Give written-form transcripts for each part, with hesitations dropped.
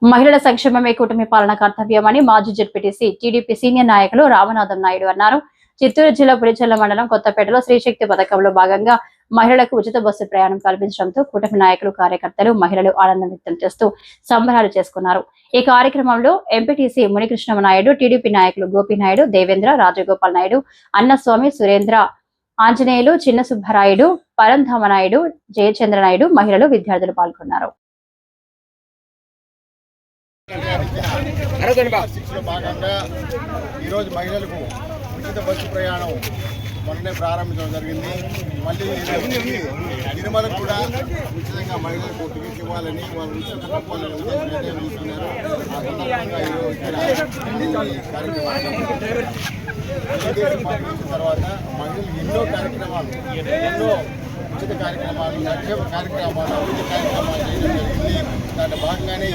మహిళల సంక్షేమమే కూటమి పాలన కర్తవ్యమని మాజీ జెడ్పీటీసీ టీడీపీ సీనియర్ నాయకులు రామనాథం నాయుడు అన్నారు. చిత్తూరు జిల్లా పులిచెర్ల మండలం కొత్తపేటలో శ్రీశక్తి పథకంలో భాగంగా మహిళలకు ఉచిత బస్సు ప్రయాణం కల్పించడంతో కూటమి నాయకులు, కార్యకర్తలు, మహిళలు ఆనందం వ్యక్తం చేస్తూ సంబరాలు చేసుకున్నారు. ఈ కార్యక్రమంలో ఎంపీటీసీ మునికృష్ణ నాయుడు, టీడీపీ నాయకులు గోపీనాయుడు, దేవేంద్ర, రాజగోపాల్ నాయుడు, అన్నస్వామి, సురేంద్ర, ఆంజనేయులు, చిన్న సుబ్బరాయుడు, పరంధామనాయుడు, జయచంద్ర నాయుడు, మహిళలు, విద్యార్థులు పాల్గొన్నారు. భాగంగా ఈరోజు మహిళలకు ఉచిత బస్సు ప్రయాణం మొన్ననే ప్రారంభించడం జరిగింది. మళ్ళీ తిరుమలకు కూడా ఉచితంగా మహిళలకు టికెట్ ఇవ్వాలని వాళ్ళు ఉచిత తప్పాలని నిర్ణయం తీసుకున్నారు. ఆ సందర్భంగా ఈరోజు తర్వాత మహిళలు ఎన్నో కార్యక్రమాలు, ఎన్నో ఉచిత కార్యక్రమాలు, సంక్షేమ కార్యక్రమాలు, అభివృద్ధి కార్యక్రమాలు చేయడం జరిగింది. దాంట్లో భాగంగానే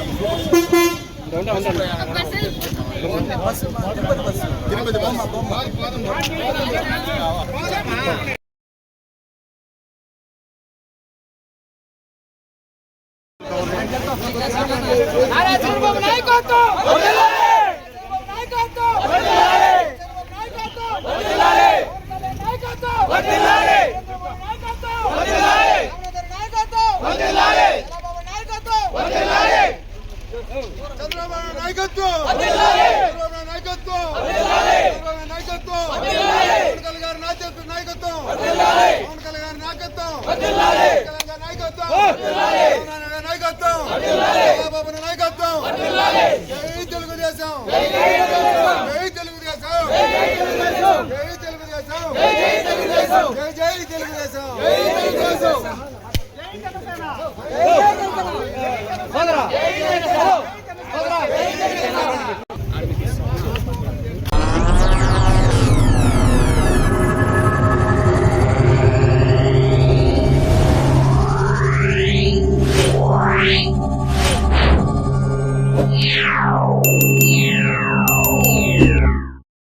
Yeah.